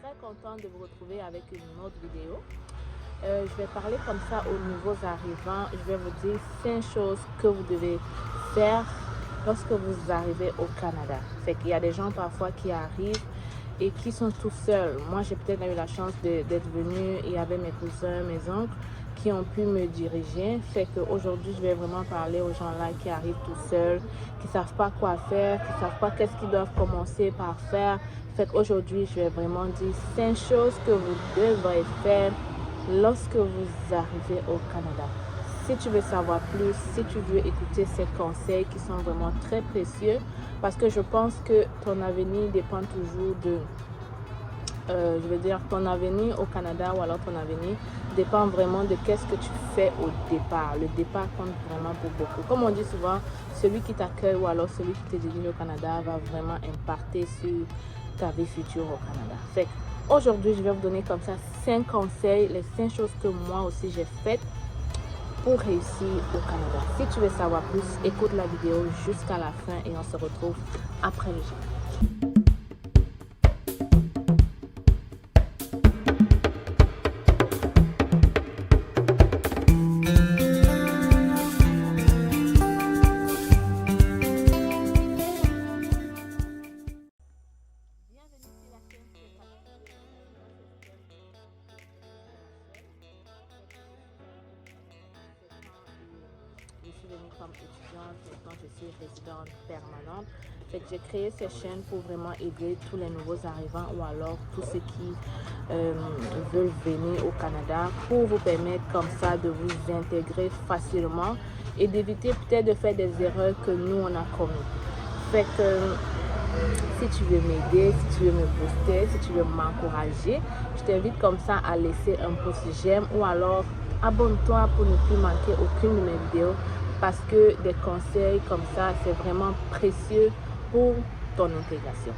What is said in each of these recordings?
très contente de vous retrouver avec une autre vidéo. Je vais parler comme ça aux nouveaux arrivants. Je vais vous dire 5 choses que vous devez faire lorsque vous arrivez au Canada. C'est qu'il y a des gens parfois qui arrivent et qui sont tout seuls. Moi, j'ai peut-être eu la chance d'être venue et avec mes cousins, mes oncles qui ont pu me diriger. Fait qu'aujourd'hui, je vais vraiment parler aux gens là qui arrivent tout seuls, qui ne savent pas quoi faire, qui ne savent pas qu'est-ce qu'ils doivent commencer par faire. Fait qu'aujourd'hui, je vais vraiment dire 5 choses que vous devrez faire lorsque vous arrivez au Canada. Si tu veux savoir plus, si tu veux écouter ces conseils qui sont vraiment très précieux, parce que je pense que ton avenir dépend toujours de, ton avenir au Canada ou alors ton avenir dépend vraiment de qu'est-ce que tu fais au départ. Le départ compte vraiment pour beaucoup. Comme on dit souvent, celui qui t'accueille ou alors celui qui te dirige au Canada va vraiment impacter sur ta vie future au Canada. Fait aujourd'hui, je vais vous donner comme ça 5 conseils, les 5 choses que moi aussi j'ai faites pour réussir au Canada. Si tu veux savoir plus, écoute la vidéo jusqu'à la fin et on se retrouve après le générique. Je suis venue comme étudiante, maintenant je suis résidente permanente. Fait que j'ai créé ces chaînes pour vraiment aider tous les nouveaux arrivants ou alors tous ceux qui veulent venir au Canada pour vous permettre comme ça de vous intégrer facilement et d'éviter peut-être de faire des erreurs que nous on a commises. Fait que si tu veux m'aider, si tu veux me booster, si tu veux m'encourager, je t'invite comme ça à laisser un pouce j'aime ou alors abonne-toi pour ne plus manquer aucune de mes vidéos parce que des conseils comme ça, c'est vraiment précieux pour ton intégration.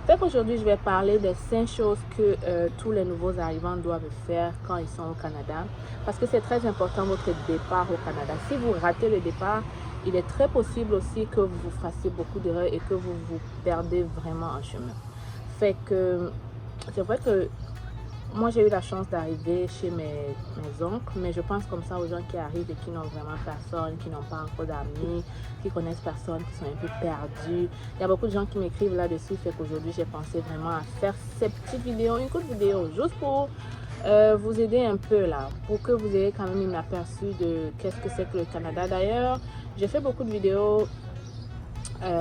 Fait qu'aujourd'hui, je vais parler des 5 choses que tous les nouveaux arrivants doivent faire quand ils sont au Canada parce que c'est très important votre départ au Canada. Si vous ratez le départ, il est très possible aussi que vous fassiez beaucoup d'erreurs et que vous vous perdez vraiment en chemin. Fait que c'est vrai que moi j'ai eu la chance d'arriver chez mes oncles, mais je pense comme ça aux gens qui arrivent et qui n'ont vraiment personne, qui n'ont pas encore d'amis, qui connaissent personne, qui sont un peu perdus. Il y a beaucoup de gens qui m'écrivent là-dessus, fait qu'aujourd'hui j'ai pensé vraiment à faire ces petites vidéos, une courte vidéo, juste pour vous aider un peu là, pour que vous ayez quand même un aperçu de qu'est-ce que c'est que le Canada. D'ailleurs, j'ai fait beaucoup de vidéos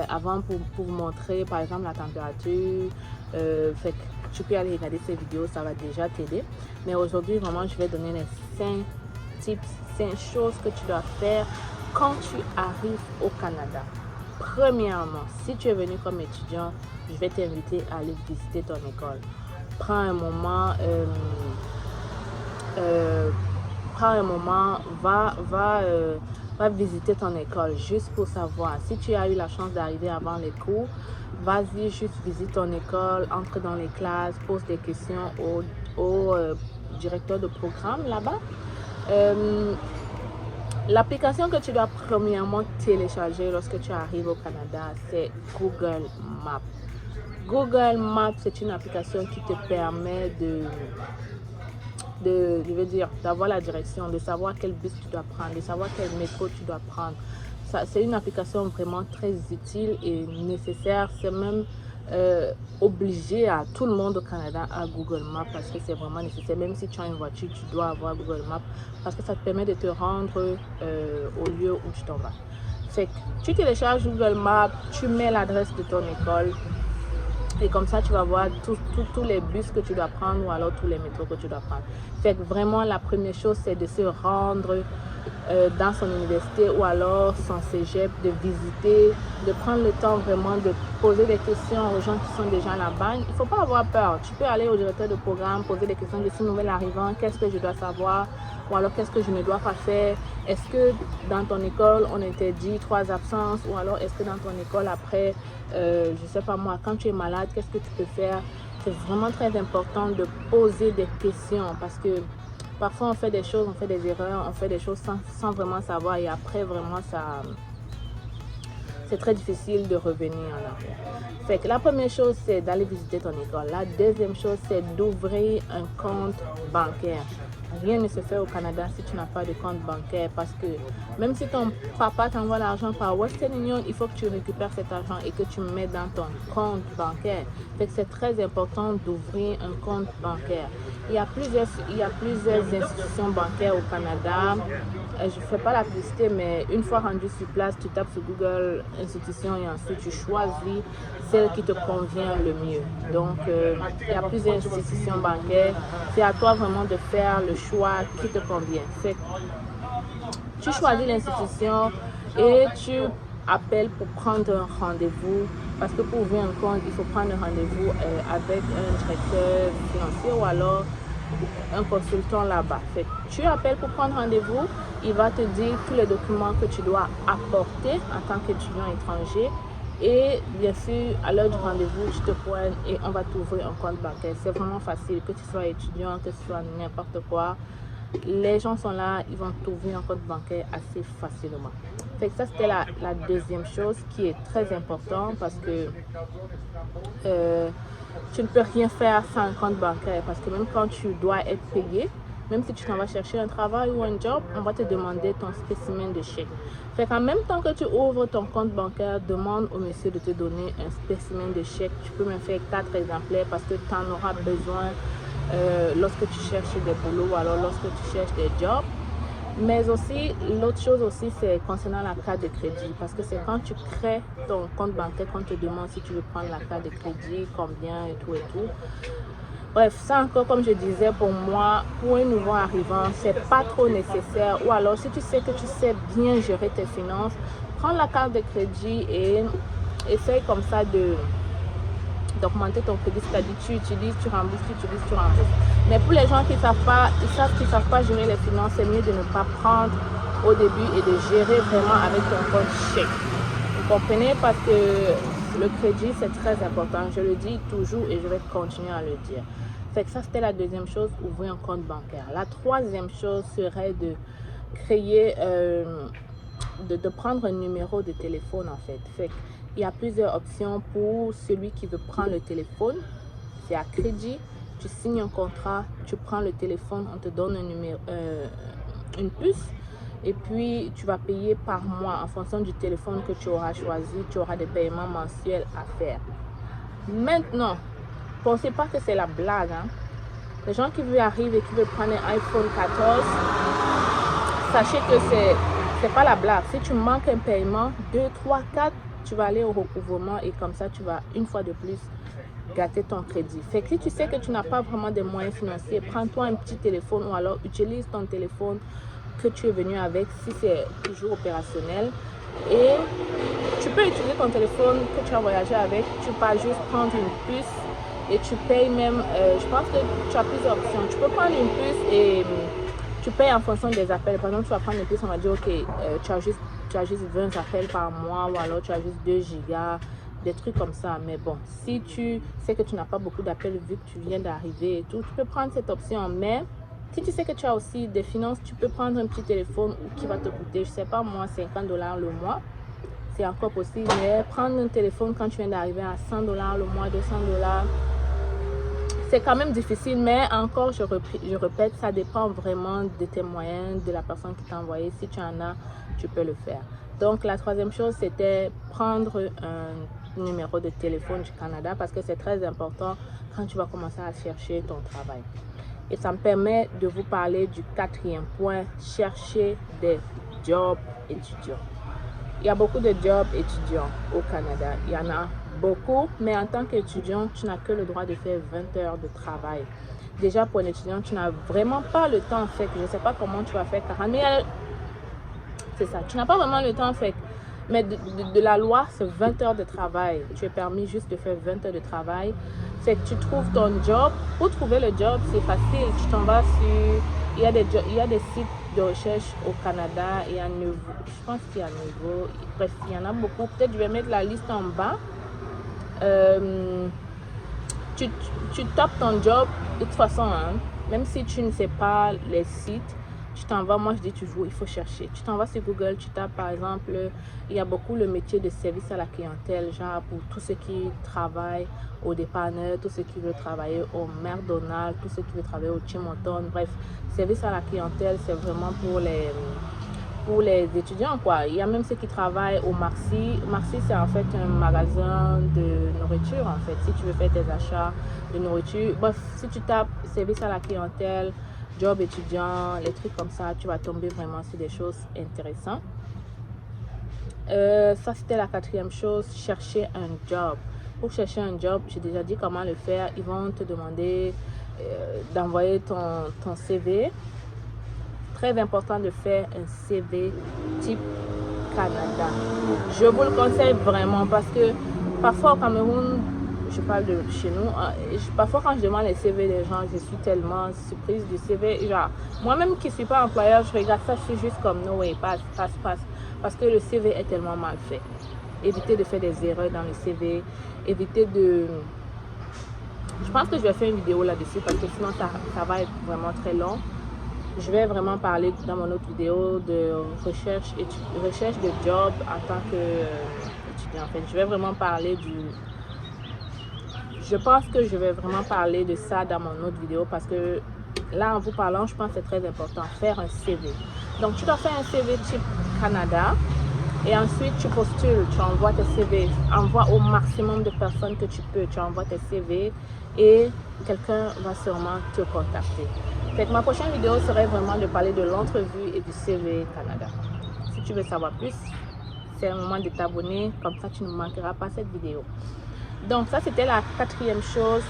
avant pour vous montrer par exemple la température. Fait que tu peux aller regarder ces vidéos, ça va déjà t'aider. Mais aujourd'hui, vraiment, je vais donner les 5 tips, 5 choses que tu dois faire quand tu arrives au Canada. Premièrement, si tu es venu comme étudiant, je vais t'inviter à aller visiter ton école. Prends un moment, va visiter ton école juste pour savoir. Si tu as eu la chance d'arriver avant les cours, vas-y, juste visite ton école, entre dans les classes, pose des questions au directeur de programme là-bas. L'application que tu dois premièrement télécharger lorsque tu arrives au Canada, c'est Google Maps. Google Maps, c'est une application qui te permet d'avoir la direction, de savoir quel bus tu dois prendre, de savoir quel métro tu dois prendre. C'est une application vraiment très utile et nécessaire. C'est même obligé à tout le monde au Canada à Google Maps parce que c'est vraiment nécessaire. Même si tu as une voiture, tu dois avoir Google Maps parce que ça te permet de te rendre au lieu où tu t'en vas. Fait que tu télécharges Google Maps, tu mets l'adresse de ton école. Et comme ça, tu vas voir tous les bus que tu dois prendre ou alors tous les métros que tu dois prendre. Fait que vraiment, la première chose, c'est de se rendre dans son université ou alors son cégep, de visiter, de prendre le temps vraiment de poser des questions aux gens qui sont déjà là-bas. Il ne faut pas avoir peur. Tu peux aller au directeur de programme, poser des questions de ce nouvel arrivant, qu'est-ce que je dois savoir ou alors qu'est-ce que je ne dois pas faire. Est-ce que dans ton école, on interdit 3 absences ou alors est-ce que dans ton école, après, je ne sais pas moi, quand tu es malade, qu'est-ce que tu peux faire? C'est vraiment très important de poser des questions parce que parfois on fait des choses, on fait des erreurs, on fait des choses sans vraiment savoir et après vraiment c'est très difficile de revenir en arrière. Fait que la première chose, c'est d'aller visiter ton école. La deuxième chose, c'est d'ouvrir un compte bancaire. Rien ne se fait au Canada si tu n'as pas de compte bancaire parce que même si ton papa t'envoie l'argent par Western Union, il faut que tu récupères cet argent et que tu mets dans ton compte bancaire. Fait que c'est très important d'ouvrir un compte bancaire. Il y a plusieurs institutions bancaires au Canada. Je ne fais pas la publicité, mais une fois rendu sur place, tu tapes sur Google institution et ensuite tu choisis celle qui te convient le mieux. Donc, il y a plusieurs institutions bancaires. C'est à toi vraiment de faire le choix qui te convient. Fait, tu choisis l'institution et tu appelles pour prendre un rendez-vous. Parce que pour ouvrir un compte, il faut prendre un rendez-vous avec un directeur financier ou alors un consultant là-bas. Tu appelles pour prendre rendez-vous, il va te dire tous les documents que tu dois apporter en tant qu'étudiant étranger. Et bien sûr, à l'heure du rendez-vous, tu te pointes et on va t'ouvrir un compte bancaire. C'est vraiment facile, que tu sois étudiant, que tu sois n'importe quoi. Les gens sont là, ils vont t'ouvrir un compte bancaire assez facilement. Fait que ça, c'était la deuxième chose qui est très importante parce que tu ne peux rien faire sans un compte bancaire parce que même quand tu dois être payé, même si tu t'en vas chercher un travail ou un job, on va te demander ton spécimen de chèque. Fait qu'en même temps que tu ouvres ton compte bancaire, demande au monsieur de te donner un spécimen de chèque. Tu peux même faire 4 exemplaires parce que tu en auras besoin lorsque tu cherches des boulots ou alors lorsque tu cherches des jobs. Mais aussi, l'autre chose aussi, c'est concernant la carte de crédit. Parce que c'est quand tu crées ton compte bancaire qu'on te demande si tu veux prendre la carte de crédit, combien et tout et tout. Bref, ça encore, comme je disais, pour moi, pour un nouveau arrivant, c'est pas trop nécessaire. Ou alors, si tu sais que tu sais bien gérer tes finances, prends la carte de crédit et essaye comme ça d'augmenter ton crédit, c'est-à-dire tu utilises, tu rembourses, tu utilises, tu rembourses. Mais pour les gens qui savent pas gérer les finances, c'est mieux de ne pas prendre au début et de gérer vraiment avec ton compte chèque. Vous comprenez? Parce que le crédit, c'est très important. Je le dis toujours et je vais continuer à le dire. Fait que ça, c'était la deuxième chose, ouvrir un compte bancaire. La troisième chose serait de créer, de prendre un numéro de téléphone en fait. Fait il y a plusieurs options pour celui qui veut prendre le téléphone. C'est à crédit, tu signes un contrat, tu prends le téléphone, on te donne un numéro, une puce et puis tu vas payer par mois en fonction du téléphone que tu auras choisi. Tu auras des paiements mensuels à faire. Maintenant, pensez pas que c'est la blague. Hein? Les gens qui arrivent et qui veulent prendre un iPhone 14, sachez que c'est pas la blague. Si tu manques un paiement, 2, 3, 4, tu vas aller au recouvrement et comme ça, tu vas une fois de plus gâter ton crédit. Fait que si tu sais que tu n'as pas vraiment de moyens financiers, prends-toi un petit téléphone ou alors utilise ton téléphone que tu es venu avec si c'est toujours opérationnel. Et tu peux utiliser ton téléphone que tu as voyagé avec. Tu vas juste prendre une puce et tu payes même, je pense que tu as plusieurs options. Tu peux prendre une puce et tu payes en fonction des appels. Par exemple, tu vas prendre une puce, on va dire, ok, tu as juste 20 appels par mois ou alors tu as juste 2 gigas, des trucs comme ça. Mais bon, si tu sais que tu n'as pas beaucoup d'appels vu que tu viens d'arriver et tout, tu peux prendre cette option. Mais si tu sais que tu as aussi des finances, tu peux prendre un petit téléphone qui va te coûter, je sais pas moi, $50 le mois. C'est encore possible. Mais prendre un téléphone quand tu viens d'arriver à $100 le mois, $200, c'est quand même difficile, mais encore, je répète, ça dépend vraiment de tes moyens, de la personne qui t'a envoyé. Si tu en as, tu peux le faire. Donc, la troisième chose, c'était prendre un numéro de téléphone du Canada parce que c'est très important quand tu vas commencer à chercher ton travail. Et ça me permet de vous parler du quatrième point, chercher des jobs étudiants. Il y a beaucoup de jobs étudiants au Canada. Il y en a beaucoup, mais en tant qu'étudiant, tu n'as que le droit de faire 20 heures de travail. Déjà, pour un étudiant, tu n'as vraiment pas le temps. Fait que je ne sais pas comment tu vas faire 40 000. C'est ça, tu n'as pas vraiment le temps. Fait que, mais de la loi, c'est 20 heures de travail. Tu es permis juste de faire 20 heures de travail. Fait que tu trouves ton job. Pour trouver le job, c'est facile. Tu t'en vas sur... Il y a des sites de recherche au Canada et à Nouveau. Je pense qu'il y a Nouveau. Bref, il y en a beaucoup. Peut-être je vais mettre la liste en bas. Tu tapes ton job de toute façon, hein, même si tu ne sais pas les sites, tu t'en vas, moi je dis toujours, il faut chercher. Tu t'en vas sur Google, tu tapes par exemple, il y a beaucoup le métier de service à la clientèle, genre pour tous ceux qui travaillent au dépanneur, tous ceux qui veulent travailler au McDonald's, tous ceux qui veulent travailler au Tim Hortons, bref, service à la clientèle, c'est vraiment pour les étudiants, quoi. Il y a même ceux qui travaillent au Marcy. Marcy, c'est en fait un magasin de nourriture, en fait. Si tu veux faire tes achats de nourriture, bref, si tu tapes service à la clientèle, job étudiant, les trucs comme ça, tu vas tomber vraiment sur des choses intéressantes. Ça, c'était la quatrième chose, chercher un job. Pour chercher un job, j'ai déjà dit comment le faire. Ils vont te demander d'envoyer ton CV. Très important de faire un CV type Canada. Je vous le conseille vraiment parce que parfois au Cameroun, je parle de chez nous, parfois quand je demande les CV des gens, je suis tellement surprise du CV. Genre, moi-même qui ne suis pas employeur, je regarde ça, je suis juste comme no way, passe. Parce que le CV est tellement mal fait. Évitez de faire des erreurs dans le CV. Évitez de... Je pense que je vais faire une vidéo là-dessus parce que sinon ça va être vraiment très long. Je vais vraiment parler dans mon autre vidéo de recherche de job en tant qu'étudiant. En fait, je vais vraiment parler Je pense que je vais vraiment parler de ça dans mon autre vidéo parce que là, en vous parlant, je pense que c'est très important. Faire un CV. Donc, tu dois faire un CV type Canada et ensuite tu postules, tu envoies tes CV. Envoie au maximum de personnes que tu peux. Tu envoies tes CV et quelqu'un va sûrement te contacter. Fait que ma prochaine vidéo serait vraiment de parler de l'entrevue et du CV Canada. Si tu veux savoir plus, c'est le moment de t'abonner, comme ça tu ne manqueras pas cette vidéo. Donc ça c'était la quatrième chose.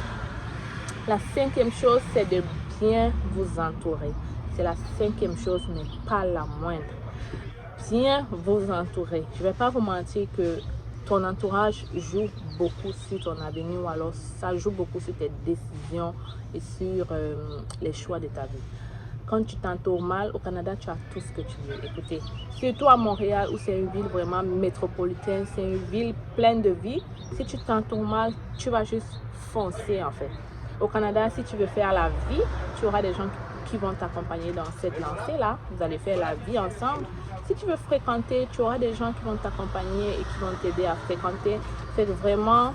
La cinquième chose, c'est de bien vous entourer. C'est la cinquième chose, mais pas la moindre. Bien vous entourer. Je ne vais pas vous mentir que ton entourage joue beaucoup sur ton avenir ou alors ça joue beaucoup sur tes décisions et sur les choix de ta vie. Quand tu t'entoures mal, au Canada, tu as tout ce que tu veux. Écoutez, surtout à Montréal où c'est une ville vraiment métropolitaine, c'est une ville pleine de vie. Si tu t'entoures mal, tu vas juste foncer en fait. Au Canada, si tu veux faire la vie, tu auras des gens qui vont t'accompagner dans cette lancée-là. Vous allez faire la vie ensemble. Si tu veux fréquenter, tu auras des gens qui vont t'accompagner et qui vont t'aider à fréquenter. C'est vraiment,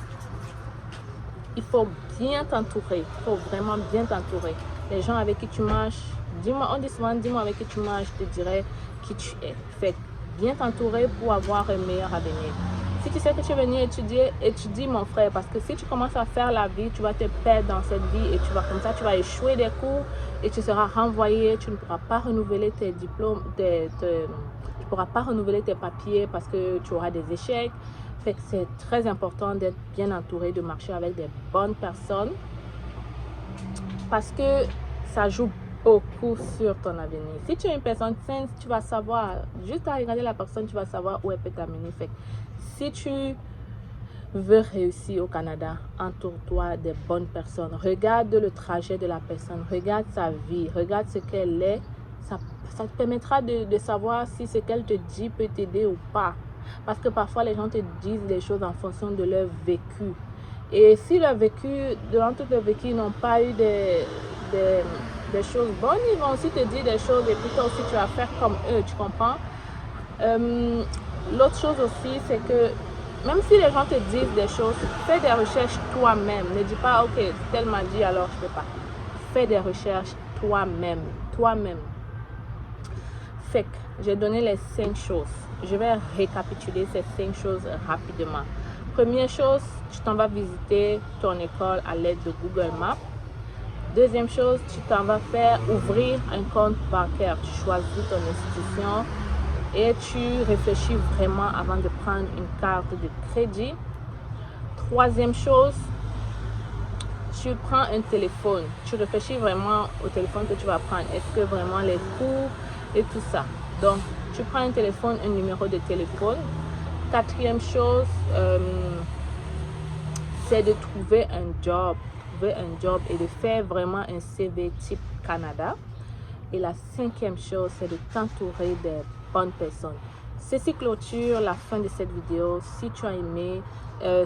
il faut bien t'entourer. Il faut vraiment bien t'entourer. Les gens avec qui tu marches, dis-moi, on dit souvent, dis-moi avec qui tu marches, je te dirai qui tu es. Fait bien t'entourer pour avoir un meilleur avenir. Si tu sais que tu es venu étudier, étudie mon frère, parce que si tu commences à faire la vie, tu vas te perdre dans cette vie et tu vas comme ça, tu vas échouer des cours et tu seras renvoyé, tu ne pourras pas renouveler tes diplômes, tu ne pourras pas renouveler tes papiers parce que tu auras des échecs. Fait que c'est très important d'être bien entouré, de marcher avec des bonnes personnes parce que ça joue beaucoup sur ton avenir. Si tu es une personne saine, tu vas savoir, juste à regarder la personne, tu vas savoir où elle peut t'amener. Fait si tu veux réussir au Canada, entoure-toi des bonnes personnes. Regarde le trajet de la personne, regarde sa vie, regarde ce qu'elle est. Ça te permettra de savoir si ce qu'elle te dit peut t'aider ou pas. Parce que parfois, les gens te disent des choses en fonction de leur vécu. Et si leur vécu, durant tout leur vécu, ils n'ont pas eu des choses bonnes, ils vont aussi te dire des choses et puis toi aussi tu vas faire comme eux, tu comprends? L'autre chose aussi, c'est que même si les gens te disent des choses, fais des recherches toi-même. Ne dis pas, ok, tel m'a dit alors je ne peux pas. Fais des recherches toi-même. Fait que j'ai donné les 5 choses. Je vais récapituler ces 5 choses rapidement. Première chose, tu t'en vas visiter ton école à l'aide de Google Maps. Deuxième chose, tu t'en vas faire ouvrir un compte bancaire. Tu choisis ton institution et tu réfléchis vraiment avant de prendre une carte de crédit. Troisième chose, tu prends un téléphone. Tu réfléchis vraiment au téléphone que tu vas prendre. Est-ce que vraiment les coûts et tout ça. Donc, tu prends un téléphone, un numéro de téléphone. Quatrième chose, c'est de trouver un job. Et de faire vraiment un CV type Canada. Et la cinquième chose, c'est de t'entourer des bonnes personnes. Ceci clôture la fin de cette vidéo. Si tu as aimé,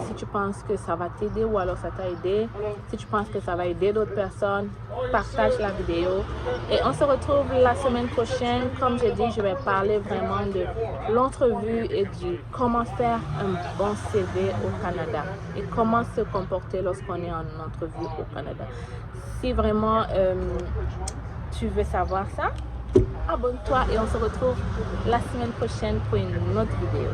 si tu penses que ça va t'aider ou alors ça t'a aidé, si tu penses que ça va aider d'autres personnes, partage la vidéo. Et on se retrouve la semaine prochaine. Comme j'ai dit, je vais parler vraiment de l'entrevue et du comment faire un bon CV au Canada et comment se comporter lorsqu'on est en entrevue au Canada. Si vraiment tu veux savoir ça, abonne-toi et on se retrouve la semaine prochaine pour une autre vidéo.